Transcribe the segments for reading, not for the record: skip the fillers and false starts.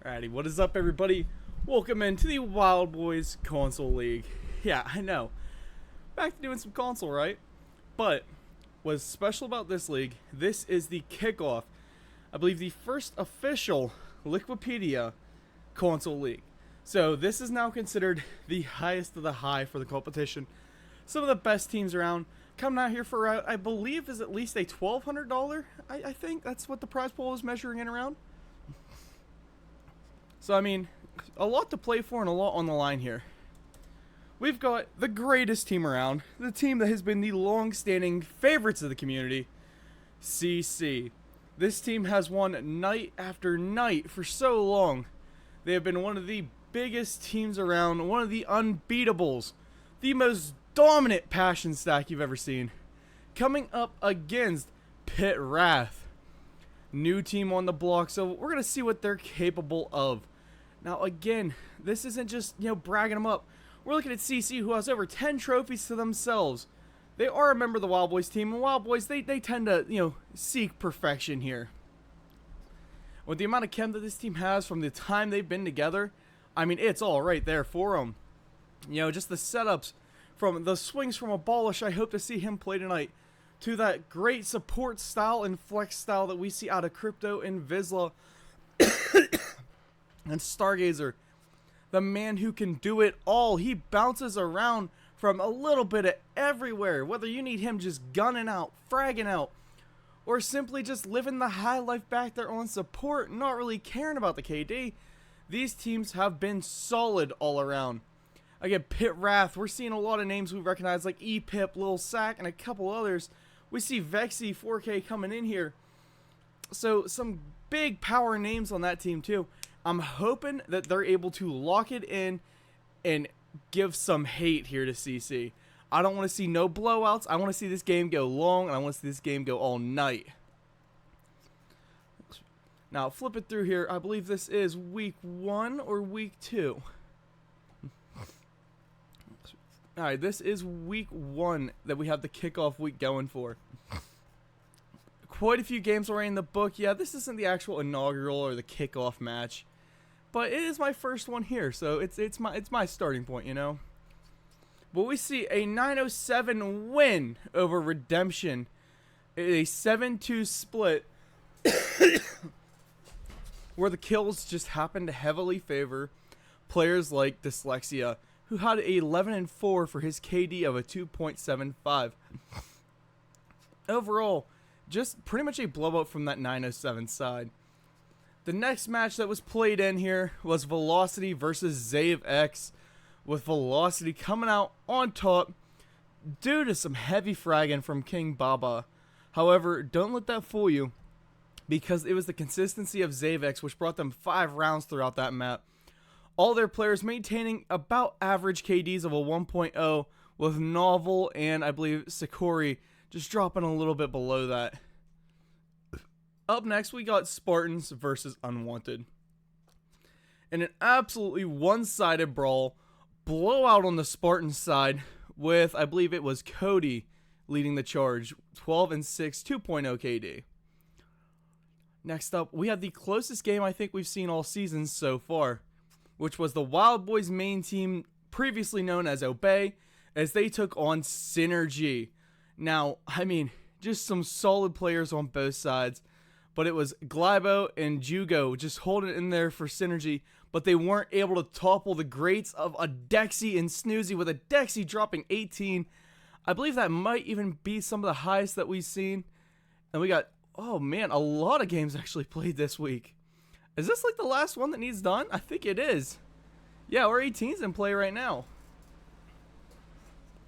Alrighty, what is up, everybody? Welcome into the Wild Boys Console League. Yeah, I know. Back to doing some console, right? But what's special about this league, this is the kickoff. I believe the first official Liquipedia console league. So this is now considered the highest of the high for the competition. Some of the best teams around coming out here for, I believe, is at least a $1,200. I think that's what the prize pool is measuring in around. So, I mean, a lot to play for and a lot on the line here. We've got the greatest team around, the team that has been the long-standing favorites of the community, CC. This team has won night after night for so long. They have been one of the biggest teams around, one of the unbeatables, the most dominant passion stack you've ever seen. Coming up against Pitt Wrath. New team on the block, so we're going to see what they're capable of. Now, again, this isn't just, bragging them up. We're looking at CC, who has over 10 trophies to themselves. They are a member of the Wild Boys team, and Wild Boys, they tend to, seek perfection here. With the amount of chem that this team has from the time they've been together, I mean, it's all right there for them. Just the setups, from the swings from Abolish, I hope to see him play tonight, to that great support style and flex style that we see out of Crypto and Vizsla and Stargazer. The man who can do it all. He bounces around from a little bit of everywhere. Whether you need him just gunning out, fragging out, or simply just living the high life back there on support, not really caring about the KD. These teams have been solid all around. Again, Pitt Wrath, we're seeing a lot of names we recognize like E-Pip, Lil Sack, and a couple others. We see Vexy 4K coming in here. So some big power names on that team too. I'm hoping that they're able to lock it in and give some hate here to CC. I don't want to see no blowouts. I want to see this game go long, and I want to see this game go all night. Now, flip it through here. I believe this is week 1 or week 2. Alright, this is week 1 that we have the kickoff week going for. Quite a few games already in the book. Yeah, this isn't the actual inaugural or the kickoff match, but it is my first one here, so it's my starting point, But we see a 907 win over Redemption, a 7-2 split, where the kills just happen to heavily favor players like Dyslexia, who had a 11-4 for his KD of a 2.75. Overall, just pretty much a blowout from that 907 side. The next match that was played in here was Velocity versus Zave X, with Velocity coming out on top due to some heavy fragging from King Baba. However, don't let that fool you, because it was the consistency of Zave X which brought them 5 rounds throughout that map. All their players maintaining about average KDs of a 1.0, with Novel and I believe Sakori just dropping a little bit below that. Up next, we got Spartans versus Unwanted. In an absolutely one-sided brawl, blowout on the Spartans side, with I believe it was Cody leading the charge, 12-6, 2.0 KD. Next up, we have the closest game I think we've seen all season so far, which was the Wild Boys main team, previously known as Obey, as they took on Synergy. Now, I mean, just some solid players on both sides, but it was Glybo and Jugo just holding it in there for Synergy, but they weren't able to topple the greats of a Dexy and Snoozy, with a Dexy dropping 18. I believe that might even be some of the highest that we've seen. And we got, oh man, a lot of games actually played this week. Is this like the last one that needs done? I think it is. Yeah, we're 18's in play right now.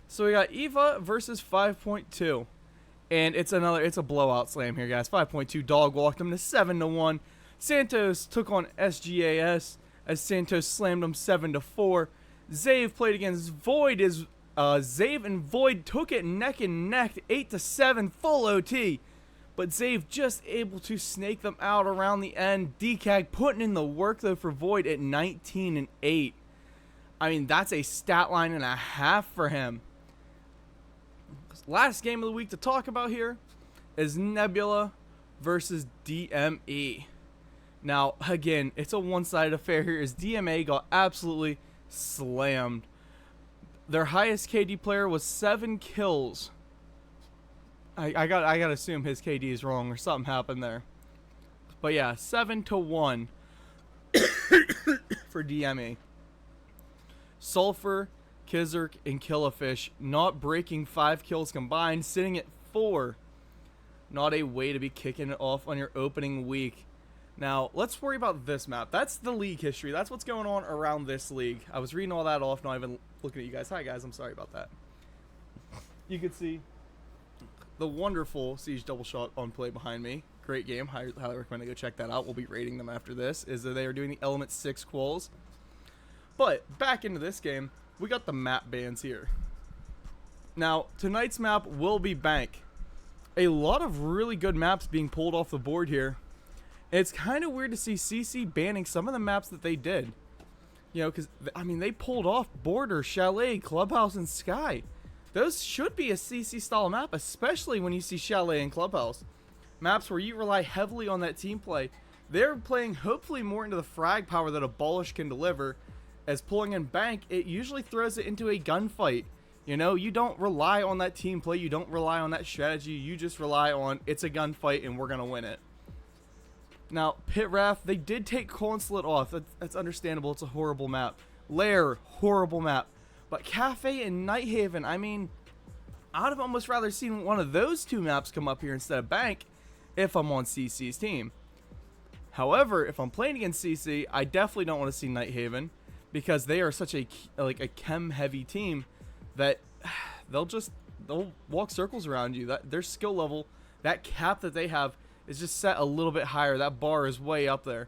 So we got Eva versus 5.2. And it's a blowout slam here, guys. 5.2 dog walked him to 7-1. Santos took on SGAS as Santos slammed him 7-4. Zave played against Void as Zave and Void took it neck and neck, 8-7, full OT. But Zave just able to snake them out around the end. DCAG putting in the work though for Void at 19-8. I mean, that's a stat line and a half for him. Last game of the week to talk about here is Nebula versus DME. Now, again, it's a one-sided affair here as DMA got absolutely slammed. Their highest KD player was 7 kills. I gotta assume his KD is wrong or something happened there. But yeah, 7-1 for DMA. Sulfur, Kizark, and Killifish not breaking 5 kills combined, sitting at 4. Not a way to be kicking it off on your opening week. Now, let's worry about this map. That's the league history. That's what's going on around this league. I was reading all that off, not even looking at you guys. Hi, guys. I'm sorry about that. You can see the wonderful Siege double shot on play behind me. Great game. Highly recommend to go check that out. We'll be rating them after this. They are doing the Element 6 quals. But back into this game, we got the map bans here. Now, tonight's map will be Bank. A lot of really good maps being pulled off the board here. It's kind of weird to see CC banning some of the maps that they did. You know, because, I mean, they pulled off Border, Chalet, Clubhouse, and Sky. Those should be a CC style map, especially when you see Chalet and Clubhouse. Maps where you rely heavily on that team play. They're playing hopefully more into the frag power that Abolish can deliver. As pulling in Bank, it usually throws it into a gunfight. You know, you don't rely on that team play. You don't rely on that strategy. You just rely on it's a gunfight and we're going to win it. Now, Pit Wrath, they did take Consulate off. That's understandable. It's a horrible map. Lair, horrible map. But Cafe and Nighthaven, I mean, I'd have almost rather seen one of those two maps come up here instead of Bank if I'm on CC's team. However, if I'm playing against CC, I definitely don't want to see Nighthaven because they are such a chem heavy team that they'll walk circles around you. That their skill level, that cap that they have is just set a little bit higher. That bar is way up there.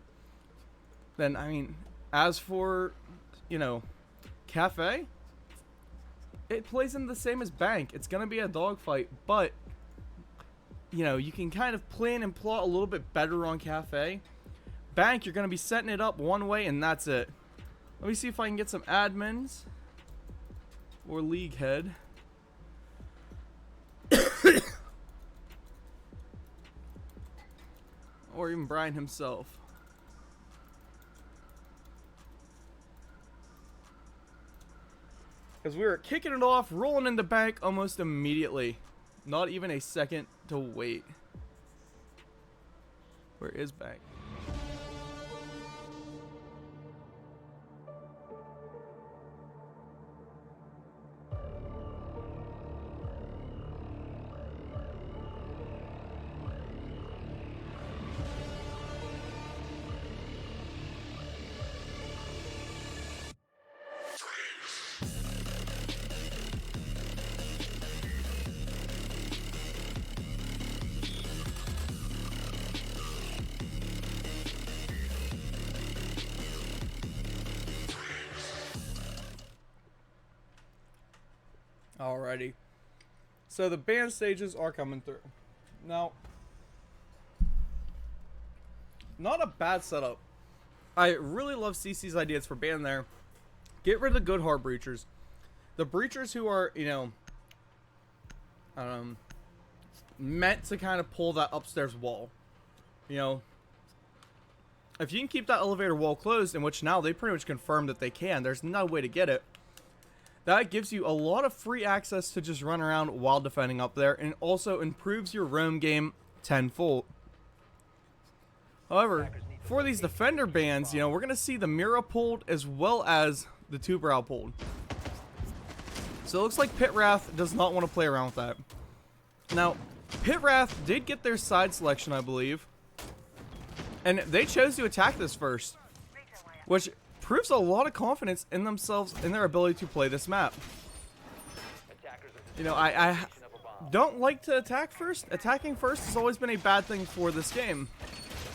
Then, I mean, as for, you know, Cafe, it plays in the same as Bank. It's going to be a dogfight, but, you know, you can kind of plan and plot a little bit better on Cafe. Bank, you're going to be setting it up one way, and that's it. Let me see if I can get some admins or league head. Or even Brian himself. Because we were kicking it off, rolling into Bank almost immediately. Not even a second to wait. Where is Bank? Alrighty. So the band stages are coming through. Now, not a bad setup. I really love CC's ideas for band there. Get rid of the good hard breachers. The breachers who are, you know, meant to kind of pull that upstairs wall. You know, if you can keep that elevator wall closed, in which now they pretty much confirmed that they can, there's no way to get it. That gives you a lot of free access to just run around while defending up there, and also improves your roam game tenfold. However, for these defender bans, you know, we're going to see the Mira pulled as well as the Two Brow pulled. So it looks like Pit Wrath does not want to play around with that. Now, Pit Wrath did get their side selection, I believe. And they chose to attack this first, which proves a lot of confidence in themselves and their ability to play this map. You know, I don't like to attack first. Attacking first has always been a bad thing for this game,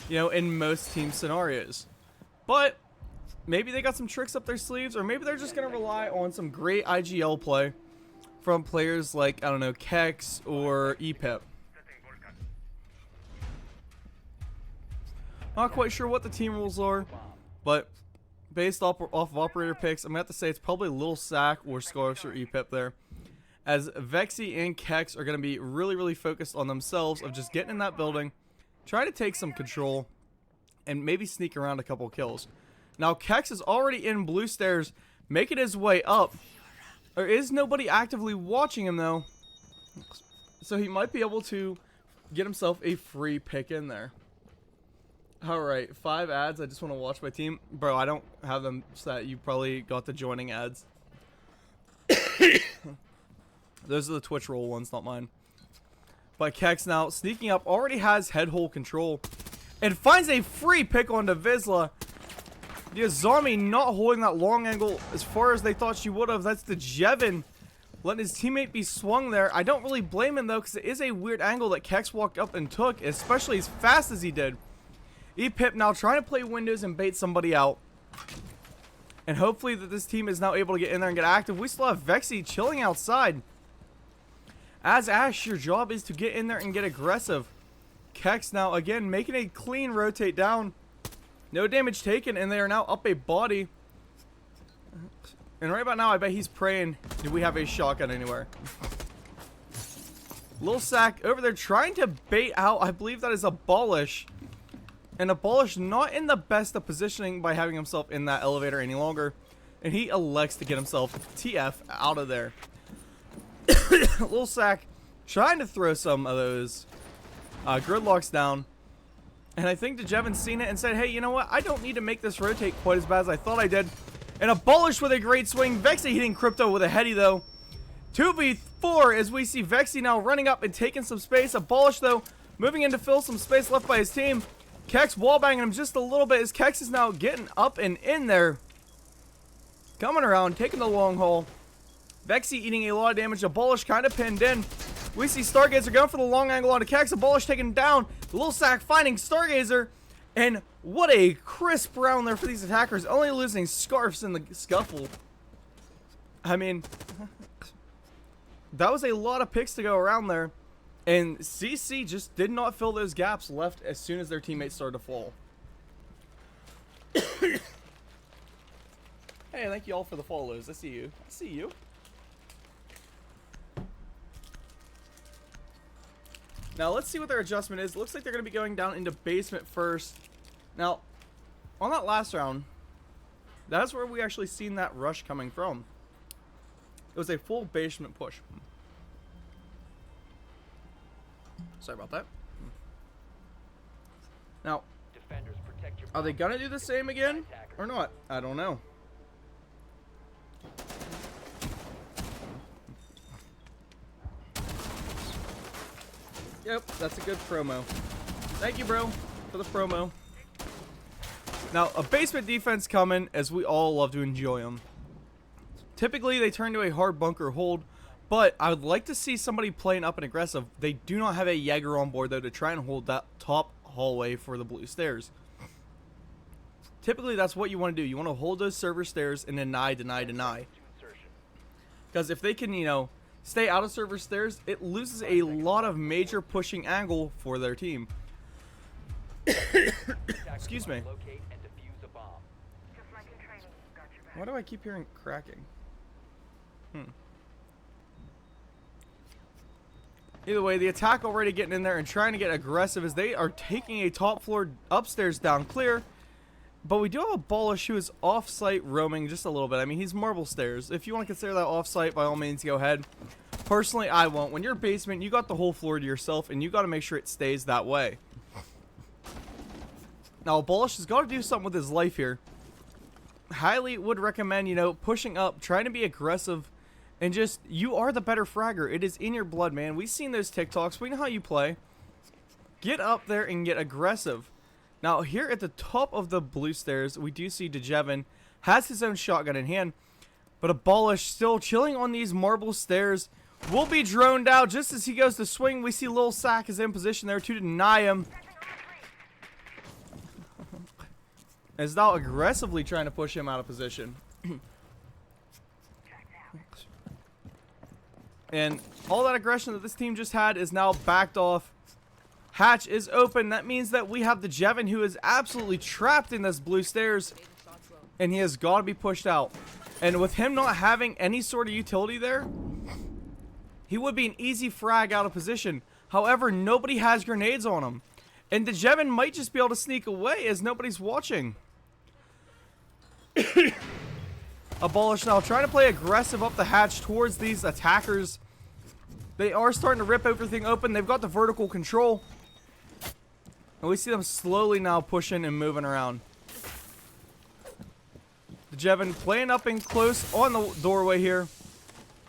you know, in most team scenarios. But maybe they got some tricks up their sleeves, or maybe they're just going to rely on some great IGL play from players like, I don't know, Kex or EPIP. Not quite sure what the team rules are, but based off of operator picks, I'm going to have to say it's probably Lil Sack or Scarfs or EPIP there. As Vexy and Kex are going to be really, really focused on themselves of just getting in that building, trying to take some control, and maybe sneak around a couple kills. Now, Kex is already in blue stairs, making his way up. There is nobody actively watching him, though. So he might be able to get himself a free pick in there. Alright, 5 ads. I just want to watch my team. Bro, I don't have them set. You probably got the joining ads. Those are the Twitch roll ones, not mine. But Kex now, sneaking up, already has head hole control. And finds a free pick onto Vizsla. The Azami not holding that long angle as far as they thought she would have. That's the Jevin letting his teammate be swung there. I don't really blame him, though, because it is a weird angle that Kex walked up and took, especially as fast as he did. Pip now trying to play windows and bait somebody out. And hopefully that this team is now able to get in there and get active. We still have Vexy chilling outside. As Ash, your job is to get in there and get aggressive. Kex now, again, making a clean rotate down. No damage taken, and they are now up a body. And right about now, I bet he's praying, do we have a shotgun anywhere? Lil Sack over there trying to bait out, I believe that is Abolish. And Abolish not in the best of positioning by having himself in that elevator any longer. And he elects to get himself TF out of there. Lil Sack trying to throw some of those gridlocks down. And I think DeJevin's seen it and said, hey, you know what? I don't need to make this rotate quite as bad as I thought I did. And Abolish with a great swing. Vexy hitting Crypto with a heady, though. 2v4 as we see Vexy now running up and taking some space. Abolish, though, moving in to fill some space left by his team. Kex wallbanging him just a little bit as Kex is now getting up and in there. Coming around, taking the long haul. Vexy eating a lot of damage. Abolish kind of pinned in. We see Stargazer going for the long angle onto Kex. Abolish taken down. Lil Sack finding Stargazer. And what a crisp round there for these attackers. Only losing Scarfs in the scuffle. I mean, that was a lot of picks to go around there. And CC just did not fill those gaps left as soon as their teammates started to fall. Hey, thank you all for the follows. I see you. I see you. Now, let's see what their adjustment is. Looks like they're going to be going down into basement first. Now, on that last round, that's where we actually seen that rush coming from. It was a full basement push. Sorry about that. Now, are they going to do the same again or not? I don't know. Yep, that's a good promo. Thank you, bro, for the promo. Now, a basement defense coming, as we all love to enjoy them. Typically, they turn to a hard bunker hold, but I would like to see somebody playing up and aggressive. They do not have a Jaeger on board, though, to try and hold that top hallway for the blue stairs. Typically, that's what you want to do. You want to hold those server stairs and deny. Because if they can, you know, stay out of server stairs, it loses a lot of major pushing angle for their team. Excuse me. Why do I keep hearing cracking? Either way, the attack already getting in there and trying to get aggressive as they are taking a top floor upstairs down clear. But we do have a Abolish who is off-site roaming just a little bit. I mean, he's marble stairs. If you want to consider that off-site, by all means, go ahead. Personally, I won't. When you're basement, you got the whole floor to yourself, and you got to make sure it stays that way. Now, Abolish has got to do something with his life here. Highly would recommend, you know, pushing up, trying to be aggressive, and just, you are the better fragger. It is in your blood, man. We've seen those TikToks. We know how you play. Get up there and get aggressive. Now, here at the top of the blue stairs, we do see DeJevin has his own shotgun in hand, but Abolish still chilling on these marble stairs. Will be droned out just as he goes to swing. We see Lil Sack is in position there to deny him. Is now aggressively trying to push him out of position. And all that aggression that this team just had is now backed off. Hatch is open. That means that we have the Jevin who is absolutely trapped in this blue stairs. And he has got to be pushed out. And with him not having any sort of utility there, he would be an easy frag out of position. However, nobody has grenades on him. And DeJevin might just be able to sneak away as nobody's watching. Abolish now trying to play aggressive up the hatch towards these attackers. They are starting to rip everything open. They've got the vertical control. And we see them slowly now pushing and moving around. DeJevin playing up in close on the doorway here.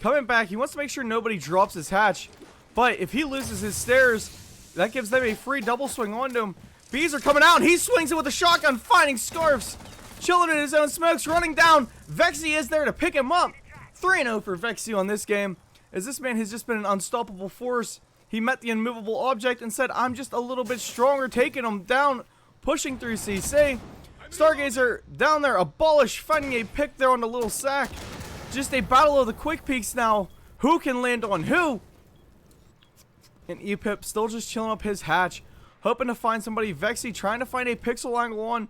Coming back, he wants to make sure nobody drops his hatch. But if he loses his stairs, that gives them a free double swing onto him. Bees are coming out, and he swings it with a shotgun, finding Scarfs. Chilling in his own smokes, running down. Vexy is there to pick him up. 3-0 for Vexy on this game, as this man has just been an unstoppable force. He met the immovable object and said, I'm just a little bit stronger, taking him down, pushing through CC. Stargazer down there, Abolish, finding a pick there on the little sack. Just a battle of the quick peeks now. Who can land on who? And E-Pip still just chilling up his hatch, hoping to find somebody. Vexy trying to find a pixel angle on.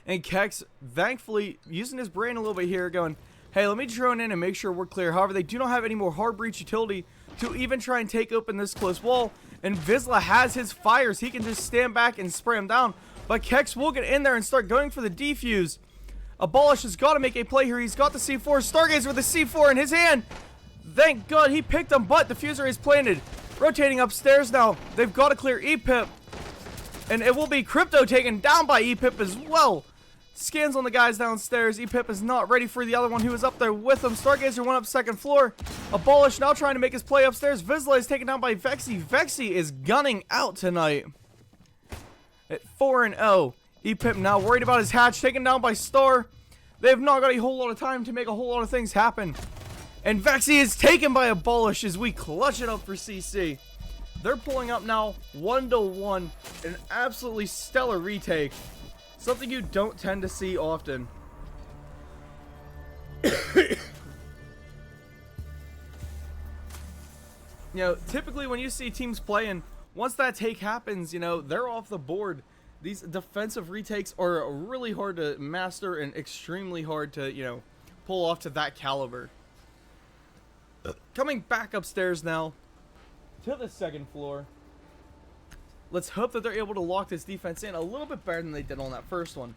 And Kex, thankfully, using his brain a little bit here, going, hey, let me drone in and make sure we're clear. However, they do not have any more hard breach utility to even try and take open this close wall. And Vizsla has his fires. He can just stand back and spray him down. But Kex will get in there and start going for the defuse. Abolish has got to make a play here. He's got the C4. Stargazer with the C4 in his hand. Thank God he picked him, but the diffuser is planted. Rotating upstairs now. They've got to clear E-Pip. And it will be Crypto taken down by E-Pip as well. Scans on the guys downstairs. E-Pip is not ready for the other one who is up there with him. Stargazer went up second floor. Abolish now trying to make his play upstairs. Vizsla is taken down by Vexy. Vexy is gunning out tonight. At 4-0. E-Pip now worried about his hatch. Taken down by Star. They have not got a whole lot of time to make a whole lot of things happen. And Vexy is taken by Abolish as we clutch it up for CC. They're pulling up now 1-1. An absolutely stellar retake. Something you don't tend to see often. You know, typically when you see teams playing, once that take happens, you know, they're off the board. These defensive retakes are really hard to master and extremely hard to, you know, pull off to that caliber. Coming back upstairs now to the second floor. Let's hope that they're able to lock this defense in a little bit better than they did on that first one.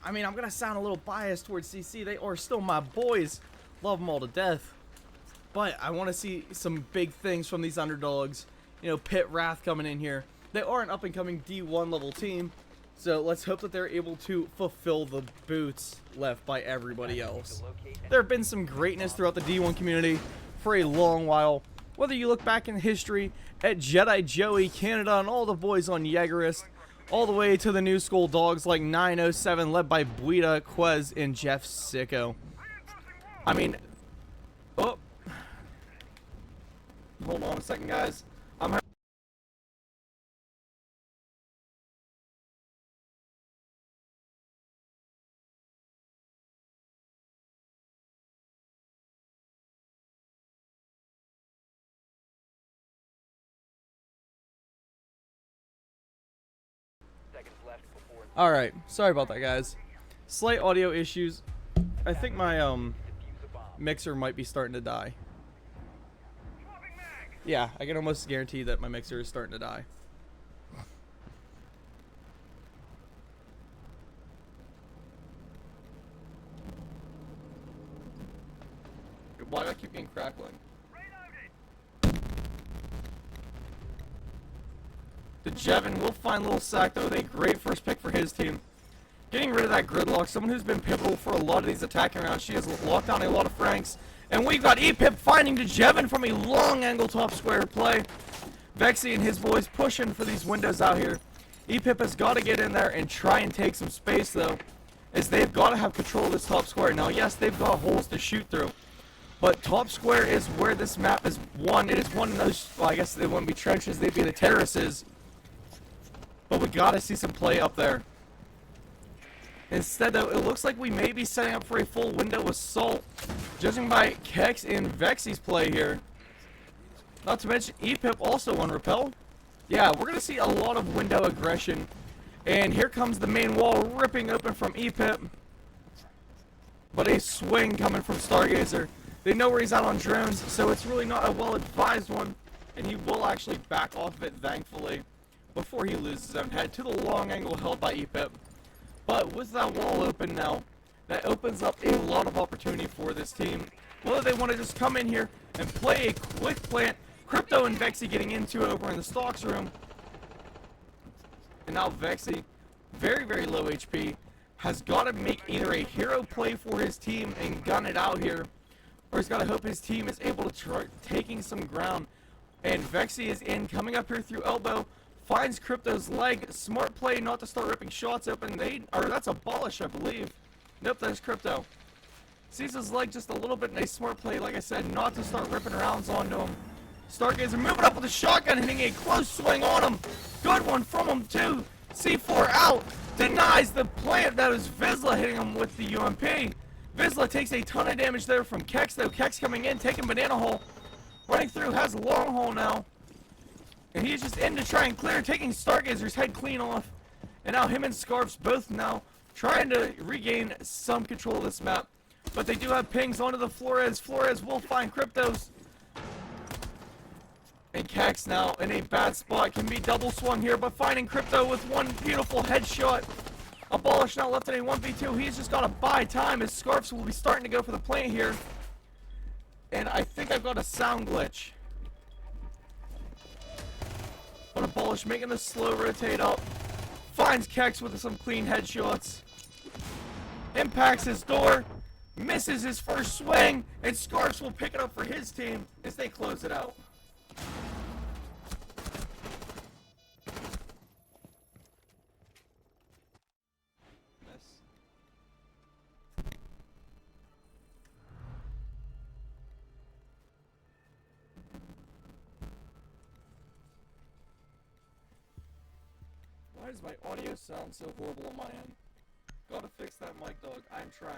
I mean, I'm going to sound a little biased towards CC. They are still my boys. Love them all to death. But I want to see some big things from these underdogs. You know, Pitt, Wrath coming in here. They are an up-and-coming D1 level team. So let's hope that they're able to fulfill the boots left by everybody else. There have been some greatness throughout the D1 community for a long while. Whether you look back in history at Jedi Joey, Canada, and all the boys on Jaegerist, all the way to the new school dogs like 907 led by Buida, Quez, and Jeff Sicko. I mean, oh, hold on a second, guys. Alright, sorry about that, guys. Slight audio issues. I think my mixer might be starting to die. Yeah, I can almost guarantee that my mixer is starting to die. Why do I keep getting crackling? DeJevin will find Little Sack, though, with a great first pick for his team. Getting rid of that gridlock, someone who's been pivotal for a lot of these attacking rounds. She has locked down a lot of Franks. And we've got E-Pip finding DeJevin from a long angle top square play. Vexy and his boys pushing for these windows out here. E-Pip has got to get in there and try and take some space, though, as they've got to have control of this top square. Now, yes, they've got holes to shoot through, but top square is where this map is won. It is one of those, well, I guess they wouldn't be trenches, they'd be the terraces. But we gotta see some play up there. Instead, though, it looks like we may be setting up for a full window assault, judging by Kex and Vexy's play here. Not to mention E-Pip also on Repel. Yeah, we're gonna see a lot of window aggression. And here comes the main wall ripping open from E-Pip. But a swing coming from Stargazer. They know where he's at on drones, so it's really not a well-advised one. And he will actually back off of it, thankfully. before he loses his own head to the long angle held by Pitt. But with that wall open now, that opens up a lot of opportunity for this team. Whether they want to just come in here and play a quick plant, Crypto and Vexy getting into it over in the stocks room. And now Vexy, very, very low HP, has got to make either a hero play for his team and gun it out here, or he's got to hope his team is able to try taking some ground. And Vexy is in, coming up here through elbow, finds Crypto's leg. Smart play not to start ripping shots open. That's Abolish, I believe. Nope, that's Crypto. Sees his leg just a little bit, and a smart play, like I said, not to start ripping rounds onto him. Stargazer moving up with a shotgun, hitting a close swing on him. Good one from him, too. C4 out. Denies the plant. That was Vizsla hitting him with the UMP. Vizsla takes a ton of damage there from Kex, though. Kex coming in, taking Banana Hole. Running through, has Long Hole now. And he's just in to try and clear, taking Stargazer's head clean off. And now him and Scarfs both now trying to regain some control of this map. But they do have pings onto the Flores. Flores will find Cryptos. And Kex now in a bad spot. Can be double swung here, but finding Crypto with one beautiful headshot. Abolish now left in a 1v2. He's just got to buy time as Scarfs will be starting to go for the plant here. And I think I've got a sound glitch. But Abolish making the slow rotate up. Finds Kex with some clean headshots. Impacts his door. Misses his first swing. And Scarfs will pick it up for his team as they close it out. Why does my audio sound so horrible on my end? Gotta fix that mic, dog. I'm trying.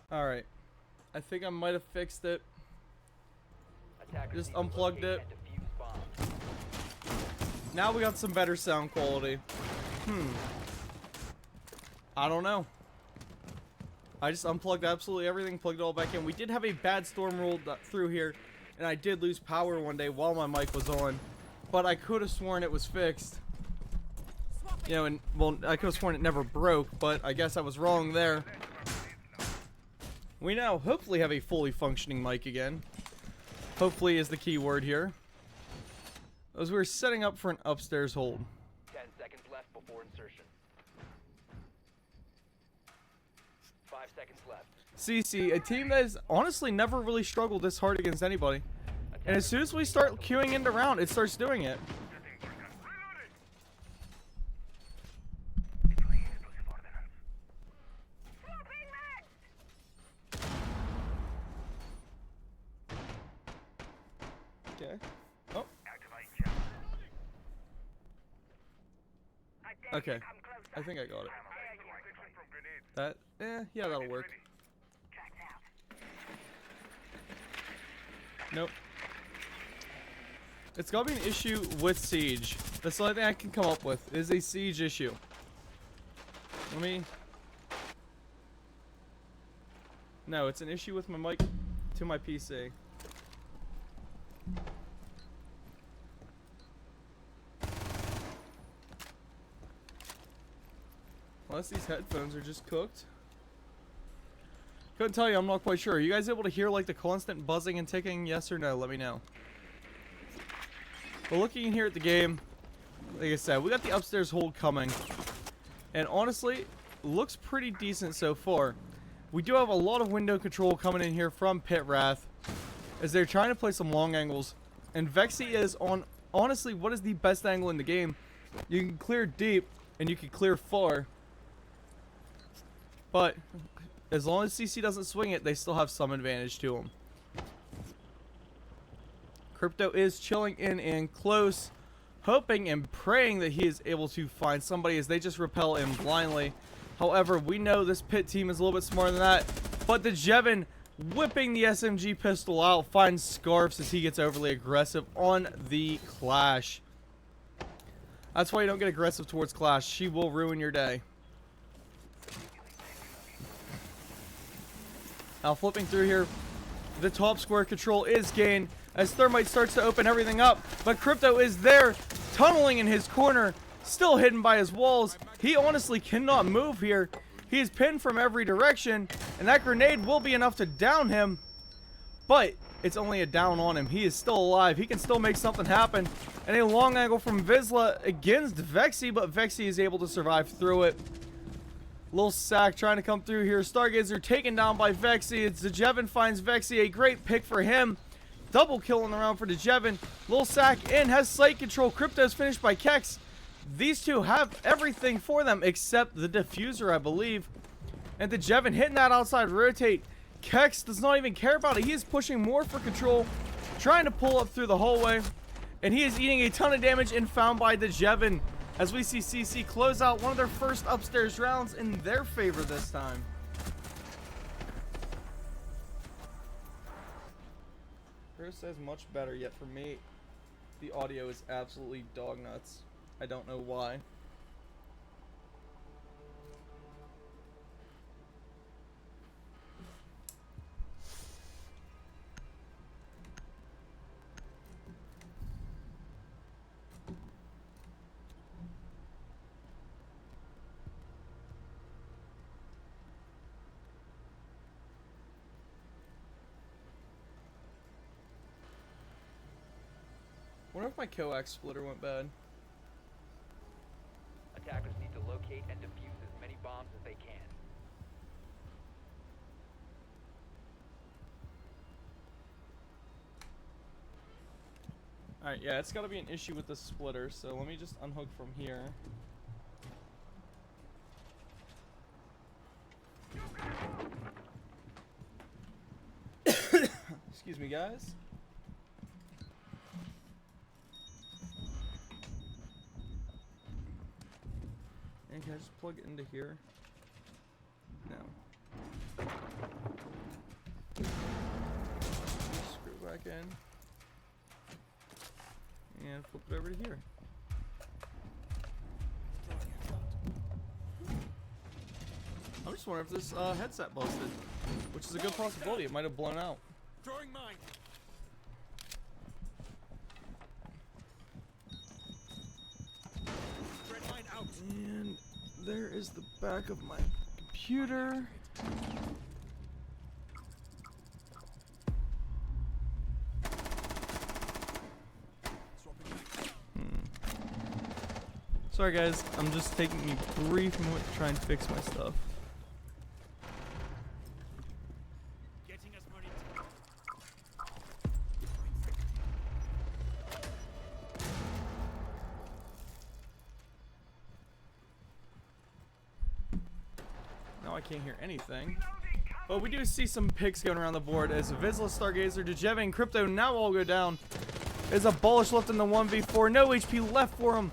Alright. I think I might have fixed it. Just unplugged it. Now we got some better sound quality. I don't know. I just unplugged absolutely everything, plugged it all back in. We did have a bad storm rolled through here, and I did lose power one day while my mic was on. But I could have sworn it was fixed. You know, and, well, I could have sworn it never broke, but I guess I was wrong there. We now hopefully have a fully functioning mic again. Hopefully is the key word here. As we're setting up for an upstairs hold. 10 seconds left before insertion. 5 seconds left. CC, a team that has honestly never really struggled this hard against anybody. And as soon as we start queuing into round, it starts doing it. Okay. Oh. Okay. I think I got it. That, yeah, that'll work. Nope. It's gotta be an issue with Siege. That's the only thing I can come up with, is a Siege issue. Let me... No, it's an issue with my mic to my PC. Unless these headphones are just cooked. Couldn't tell you, I'm not quite sure. Are you guys able to hear like the constant buzzing and ticking? Yes or no? Let me know. But looking in here at the game, like I said, we got the upstairs hold coming. And honestly, looks pretty decent so far. We do have a lot of window control coming in here from Pitt Wrath, as they're trying to play some long angles. And Vexy is on, honestly, what is the best angle in the game? You can clear deep, and you can clear far. But as long as CC doesn't swing it, they still have some advantage to them. Crypto is chilling in and close, hoping and praying that he is able to find somebody as they just repel him blindly. However, we know this Pitt team is a little bit smarter than that. But the Jevin, whipping the SMG pistol out, finds Scarfs as he gets overly aggressive on the Clash. That's why you don't get aggressive towards Clash. She will ruin your day. Now flipping through here, the top square control is gained as Thermite starts to open everything up. But Crypto is there, tunneling in his corner, still hidden by his walls. He honestly cannot move here. He is pinned from every direction, and that grenade will be enough to down him. But it's only a down on him. He is still alive. He can still make something happen. And a long angle from Vizsla against Vexy, but Vexy is able to survive through it. Lil Sack trying to come through here. Stargazer taken down by Vexy. It's DeJevin finds Vexy. A great pick for him. Double kill on the round for DeJevin. Lil Sack in, has sight control. Crypto's finished by Kex. These two have everything for them except the diffuser, I believe. And DeJevin hitting that outside rotate. Kex does not even care about it. He is pushing more for control, trying to pull up through the hallway. And he is eating a ton of damage and found by DeJevin. As we see CC close out one of their first upstairs rounds in their favor this time. Chris says much better, yet for me, the audio is absolutely dog nuts. I don't know why. I wonder if my coax splitter went bad. Attackers need to locate and defuse as many bombs as they can. Alright, yeah, it's gotta be an issue with the splitter, so let me just unhook from here. Excuse me, guys. And can I just plug it into here? No. Screw back in. And flip it over to here. I'm just wondering if this headset busted, which is a good possibility. It might have blown out. Throwing mine. Red mine out. And there is the back of my computer. Sorry guys, I'm just taking a brief moment to try and fix my stuff. Getting us money. Now I can't hear anything. But we do see some picks going around the board as Vizsla, Stargazer, DeJevin, and Crypto now all go down. There's a Bullish left in the 1v4. No HP left for him.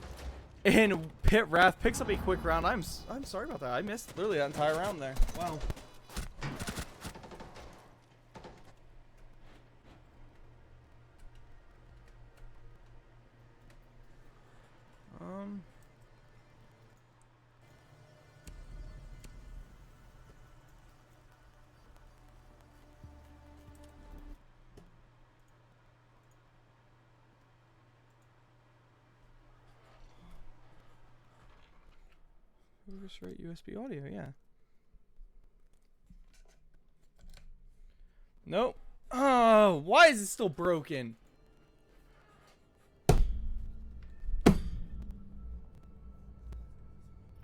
And Pitt Wrath picks up a quick round. I'm sorry about that. I missed literally that entire round there. Wow. Focusrite USB audio, yeah. Nope. Oh, why is it still broken?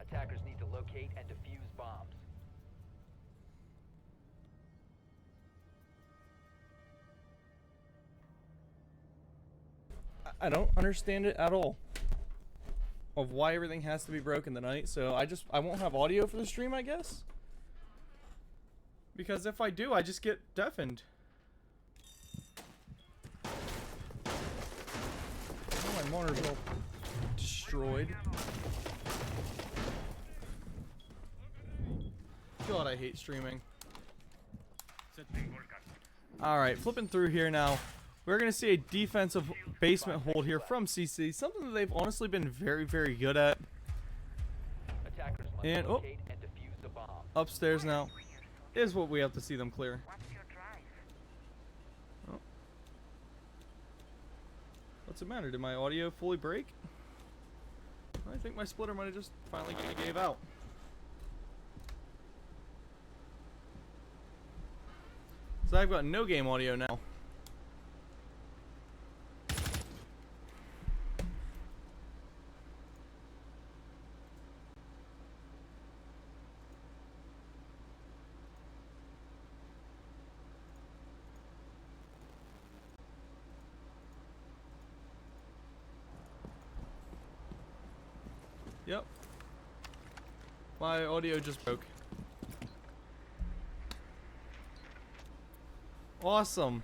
Attackers need to locate and defuse bombs. I don't understand it at all. Of why everything has to be broken tonight, so I won't have audio for the stream, I guess. Because if I do, I just get deafened. Monitor's all destroyed. God, I hate streaming. Alright, flipping through here now. We're going to see a defensive basement hold here from CC. Something that they've honestly been very, very good at. Attackers must And, oh, locate and defuse the bomb. upstairs now is what we have to see them clear. Oh. What's the matter? Did my audio fully break? I think my splitter might have just finally gave out. So I've got no game audio now. Yep. My audio just broke. Awesome.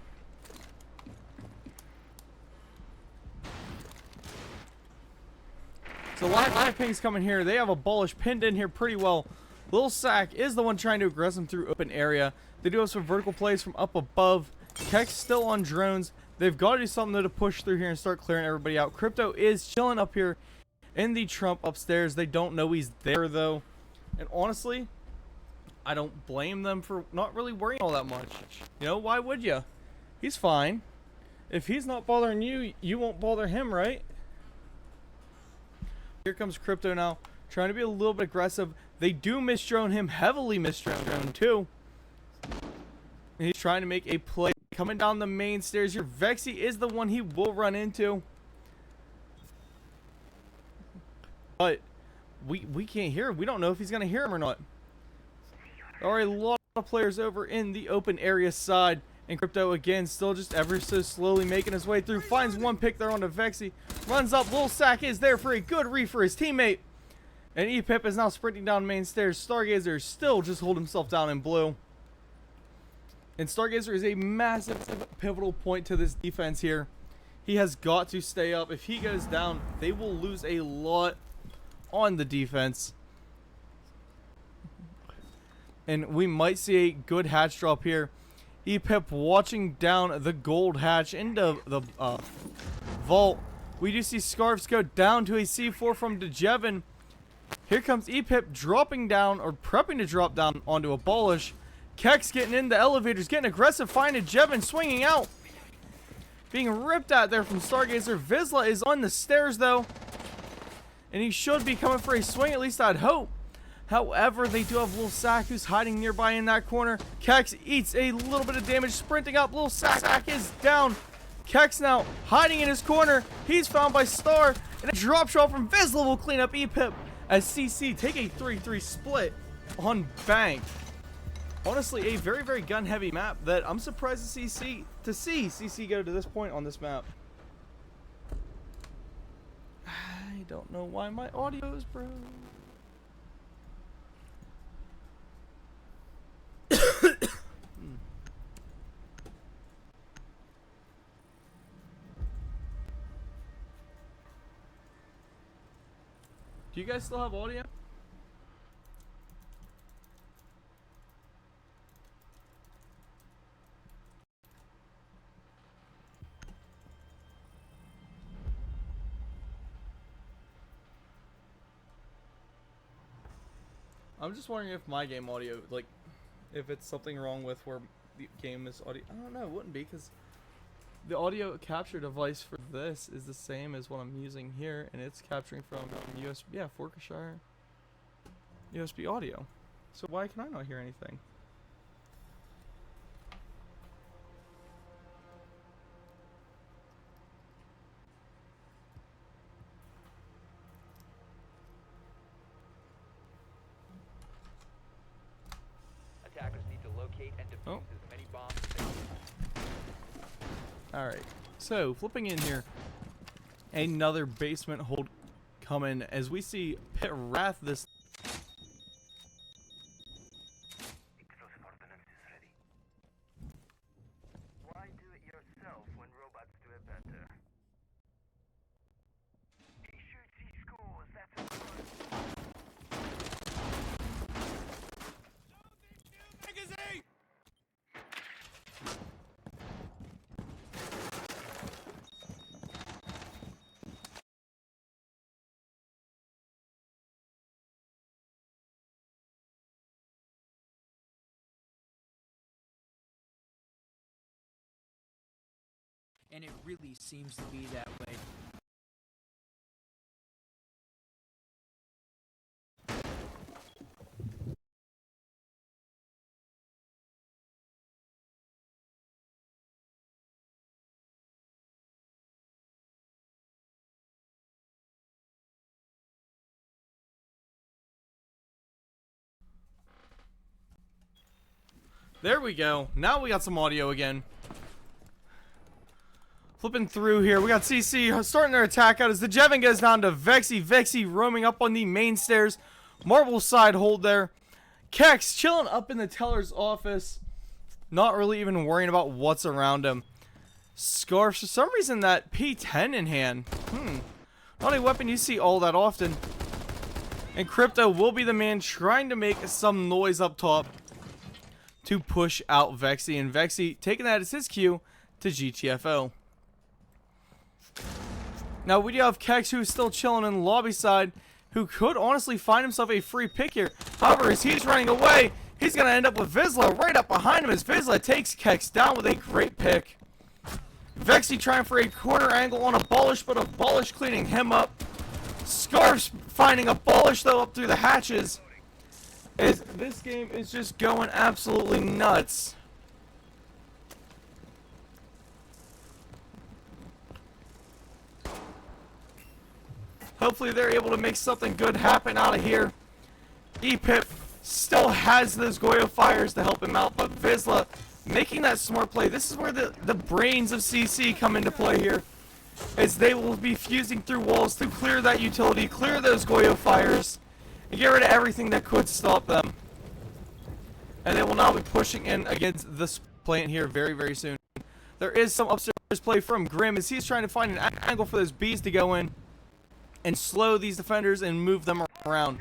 So live ping's coming here. They have a bullish pinned in here pretty well. Lil Sack is the one trying to aggress him through open area. They do have some vertical plays from up above. Keck's still on drones. They've got to do something to push through here and start clearing everybody out. Crypto is chilling up here in the Trump upstairs. They don't know he's there though. And honestly, I don't blame them for not really worrying all that much. You know, why would you? He's fine. If he's not bothering you, you won't bother him, right? Here comes Crypto now, trying to be a little bit aggressive. They do misdrone him, heavily misdrone too. And he's trying to make a play. Coming down the main stairs here, Vexy is the one he will run into. But we can't hear him. We don't know if he's going to hear him or not. There are a lot of players over in the open area side. And Crypto, again, still just ever so slowly making his way through. Finds one pick there onto Vexy. Runs up. Lil Sack is there for a good read for his teammate. And E-Pip is now sprinting down main stairs. Stargazer still just holding himself down in blue. And Stargazer is a massive pivotal point to this defense here. He has got to stay up. If he goes down, they will lose a lot on the defense. And we might see a good hatch drop here. E-Pip watching down the gold hatch into the vault. We do see Scarfs go down to a C4 from DeJevin. Here comes E-Pip dropping down, or prepping to drop down onto a Bullish. Keck's getting in the elevators, getting aggressive, finding Jevin swinging out. Being ripped at there from Stargazer. Vizsla is on the stairs though. And he should be coming for a swing, at least I'd hope. However, they do have Lil Sack who's hiding nearby in that corner. Kex eats a little bit of damage, sprinting up. Lil Sack is down. Kex now hiding in his corner. He's found by Star. And a drop shot from Vizsla will clean up E-Pip as CC take a 3-3 split on Bank. Honestly, a very, very gun-heavy map that I'm surprised to see CC go to this point on this map. I don't know why my audio is broke. Do you guys still have audio? I'm just wondering if my game audio, like, if it's something wrong with where the game is audio. I don't know, it wouldn't be, because the audio capture device for this is the same as what I'm using here, and it's capturing from USB, yeah, Forkshire USB audio. So why can I not hear anything? Attackers need to locate and defuse as many bombs as they can. Alright, so flipping in here, another basement hold coming as we see Pitt Wrath this. Explosive ordnance is ready. Why do it yourself when robots do it better? and it really seems to be that way. There we go. Now we got some audio again. Flipping through here, we got CC starting their attack out as the Jevin goes down to Vexy. Vexy roaming up on the main stairs. Marble side hold there. Kex chilling up in the teller's office. Not really even worrying about what's around him. Scarf, for some reason, that P10 in hand. Not a weapon you see all that often. And Crypto will be the man trying to make some noise up top to push out Vexy. And Vexy taking that as his cue to GTFO. Now we do have Kex, who's still chilling in the lobby side, who could honestly find himself a free pick here. However, as he's running away, he's going to end up with Vizsla right up behind him as Vizsla takes Kex down with a great pick. Vexy trying for a corner angle on Abolish, but Abolish cleaning him up. Scarf's finding Abolish, though, up through the hatches. This game is just going absolutely nuts. Hopefully they're able to make something good happen out of here. Pitt still has those Goyo fires to help him out, but Vizsla making that smart play. This is where the brains of CC come into play here, as they will be fusing through walls to clear that utility, clear those Goyo fires, and get rid of everything that could stop them. And they will now be pushing in against this plant here very, very soon. There is some upstairs play from Grim as he's trying to find an angle for those bees to go in and slow these defenders and move them around.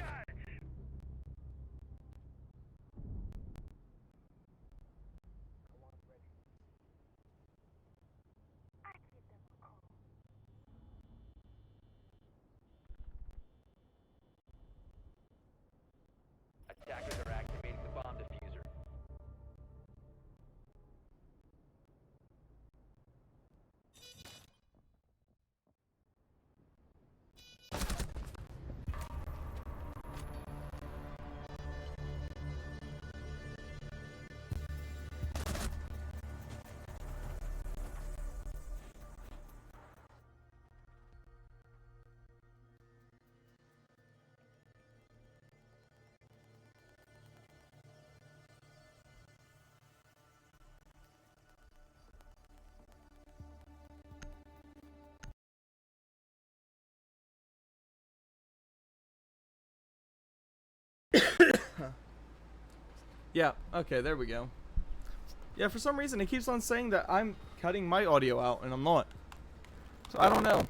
Attackers are activating the bomb diffuser. Yeah, okay, there we go. Yeah, for some reason it keeps on saying that I'm cutting my audio out, and I'm not. So I don't know.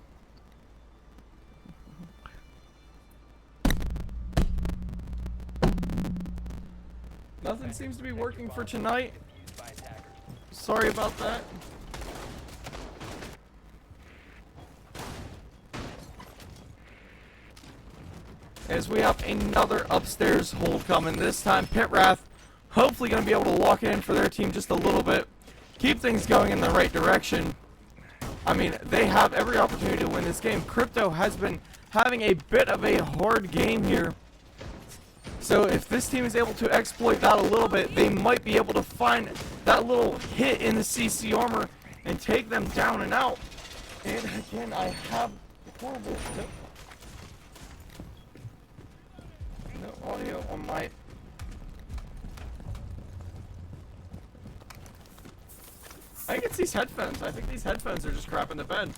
Nothing seems to be working for tonight. Defused by attackers. Sorry about that. As we have another upstairs hold coming. This time, Pitt Wrath hopefully going to be able to lock it in for their team just a little bit. Keep things going in the right direction. I mean, they have every opportunity to win this game. Crypto has been having a bit of a hard game here. So if this team is able to exploit that a little bit, they might be able to find that little hit in the CC armor and take them down and out. And again, I have horrible... No audio on my... I think it's these headphones. I think these headphones are just crap in the bed.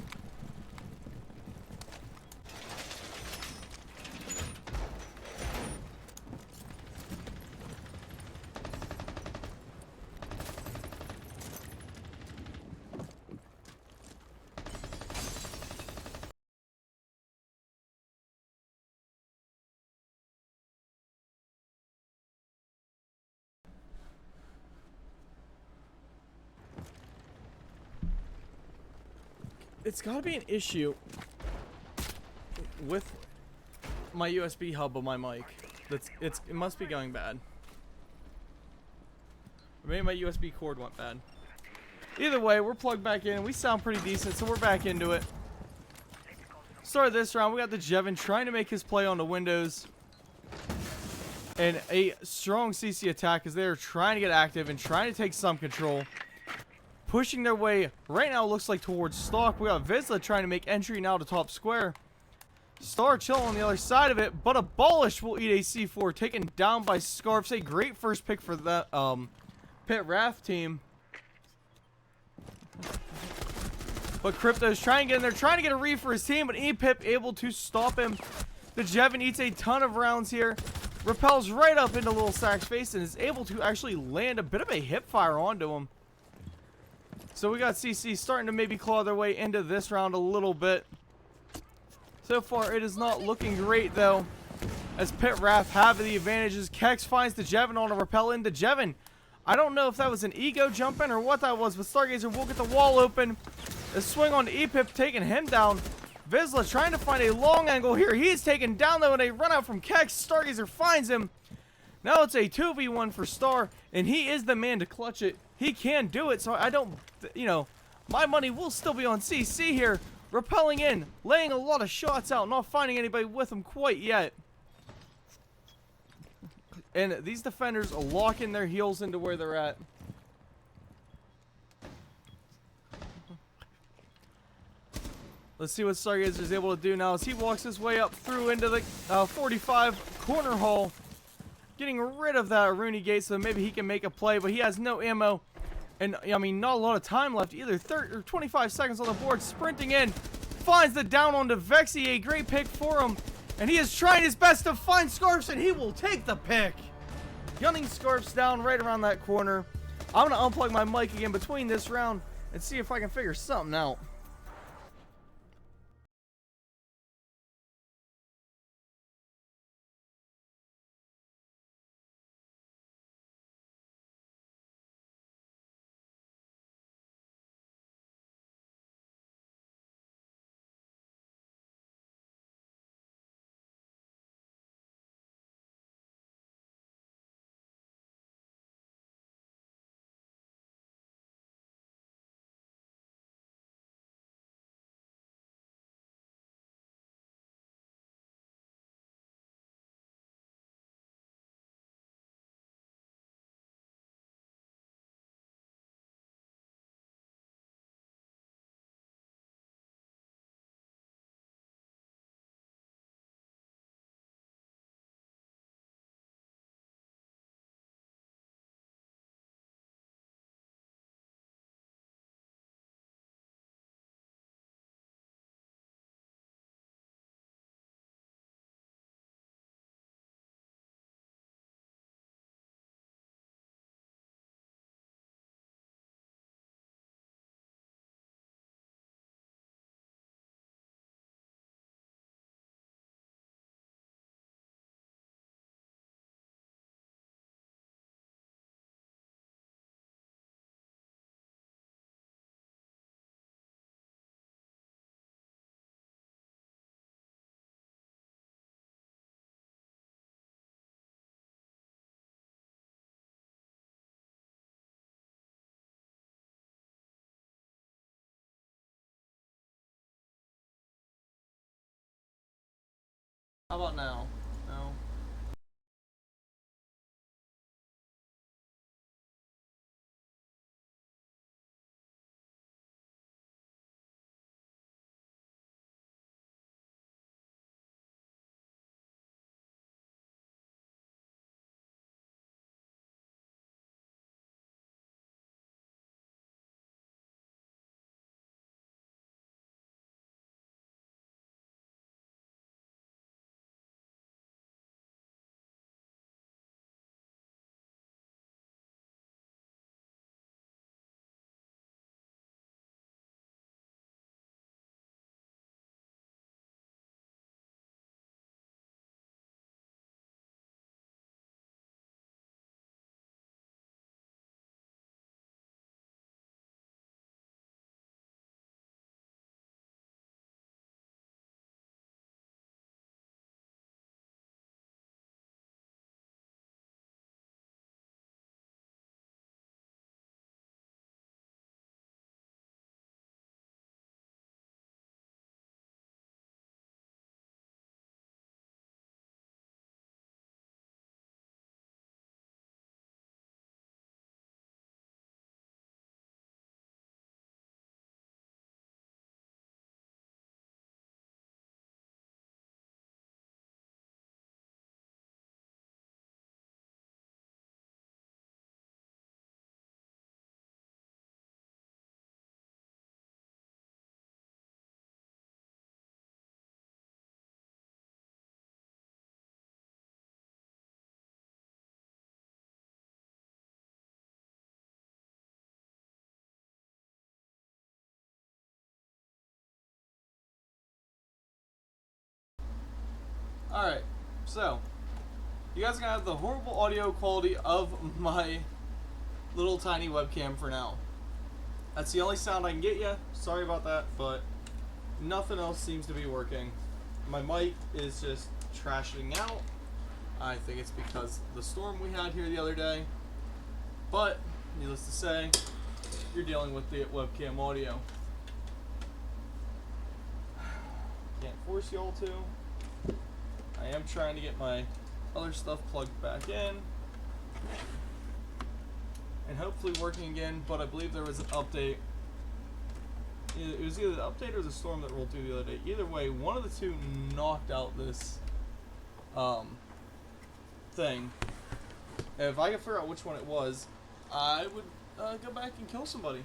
It's gotta be an issue with my USB hub of my mic. It must be going bad. Or maybe my USB cord went bad. Either way, we're plugged back in. We sound pretty decent, so we're back into it. Start this round. We got the Jevin trying to make his play on the windows. And a strong CC attack as they're trying to get active and trying to take some control. Pushing their way right now, looks like towards Stalk. We got Vizsla trying to make entry now to top square. Star chilling on the other side of it, but Abolish will eat a C4, taken down by Scarfs. A great first pick for that Pitt Wrath team. But Crypto's trying to get in there, trying to get a read for his team, but E-Pip able to stop him. The Jevin eats a ton of rounds here. Repels right up into Little Sack's face and is able to actually land a bit of a hip fire onto him. So we got CC starting to maybe claw their way into this round a little bit. So far, it is not looking great, though, as Pitt Wrath have the advantages. Kex finds the Jevin on a repel into Jevin. I don't know if that was an ego jump in or what that was, but Stargazer will get the wall open. A swing on E-Pip, taking him down. Vizsla trying to find a long angle here. He is taken down, though, and a run out from Kex. Stargazer finds him. Now it's a 2v1 for Star, and he is the man to clutch it. He can do it, so I don't, my money will still be on CC here. Repelling in, laying a lot of shots out, not finding anybody with him quite yet. And these defenders are locking their heels into where they're at. Let's see what Stargazer is able to do now as he walks his way up through into the 45 corner hole. Getting rid of that Rooney gate so maybe he can make a play, but he has no ammo. And, I mean, not a lot of time left either. 25 seconds on the board. Sprinting in. Finds the down onto Vexy. A great pick for him. And he is trying his best to find Scarfs, and he will take the pick. Gunning Scarfs down right around that corner. I'm going to unplug my mic again between this round and see if I can figure something out. How about now? No. Alright, so you guys are gonna have the horrible audio quality of my little tiny webcam for now. That's the only sound I can get you. Sorry about that, but nothing else seems to be working. My mic is just trashing out. I think it's because of the storm we had here the other day. But, needless to say, you're dealing with the webcam audio. Can't force y'all to. I am trying to get my other stuff plugged back in. And hopefully working again, but I believe there was an update. It was either the update or the storm that rolled through the other day. Either way, one of the two knocked out this thing. And if I could figure out which one it was, I would go back and kill somebody.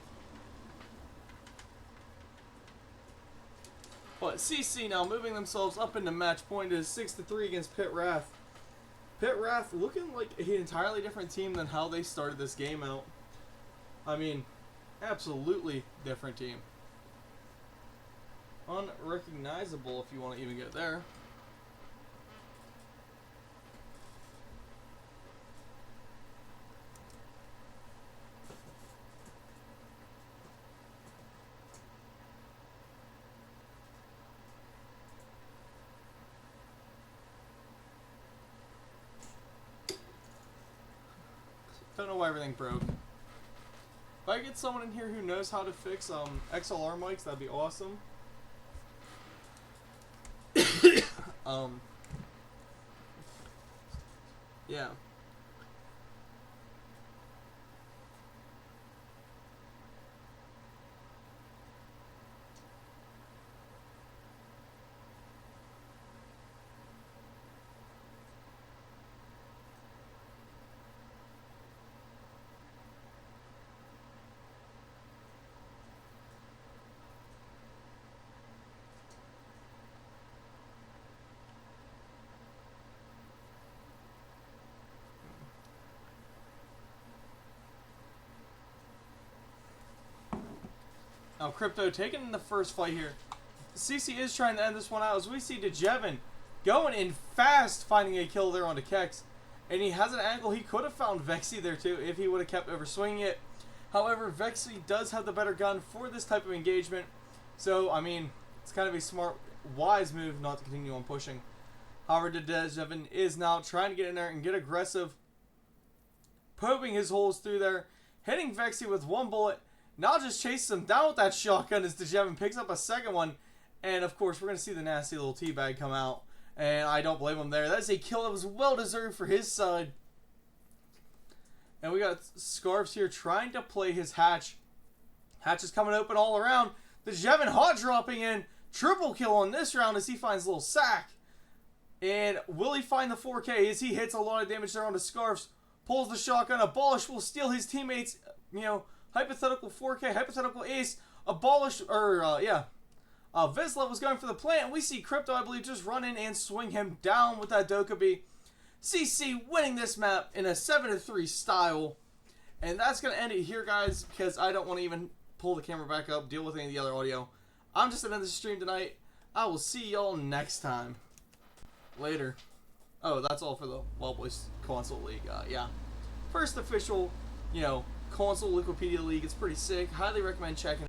But CC now moving themselves up into match point is 6-3 against Pitt Wrath. Pitt Wrath looking like an entirely different team than how they started this game out. I mean, absolutely different team. Unrecognizable if you want to even get there. Don't know why everything broke. If I get someone in here who knows how to fix XLR mics, that'd be awesome. Yeah. Now, Crypto taking the first fight here. CC is trying to end this one out as we see DeJevin going in fast, finding a kill there onto Kex. And he has an angle. He could have found Vexy there too if he would have kept over swinging it. However, Vexy does have the better gun for this type of engagement. So, I mean, it's kind of a smart, wise move not to continue on pushing. However, DeJevin is now trying to get in there and get aggressive. Probing his holes through there. Hitting Vexy with one bullet. Now just chases him down with that shotgun as DeJevin picks up a second one. And, of course, we're going to see the nasty little teabag come out. And I don't blame him there. That's a kill that was well-deserved for his side. And we got Scarves here trying to play his Hatch. Hatch is coming open all around. DeJevin hot dropping in. Triple kill on this round as he finds a little sack. And will he find the 4K as he hits a lot of damage there on the Scarves? Pulls the shotgun. Abolish will steal his teammates, hypothetical 4K, hypothetical ace, Abolish, Vizsla was going for the plant, and we see Crypto, I believe, just run in and swing him down with that Dokkaebi. CC winning this map in a 7-3 style. And that's going to end it here, guys, because I don't want to even pull the camera back up, deal with any of the other audio. I'm just going to end this stream tonight. I will see y'all next time. Later. Oh, that's all for the Wild Boys Console League. Yeah. First official, console Wikipedia League. It's pretty sick. Highly recommend checking it out.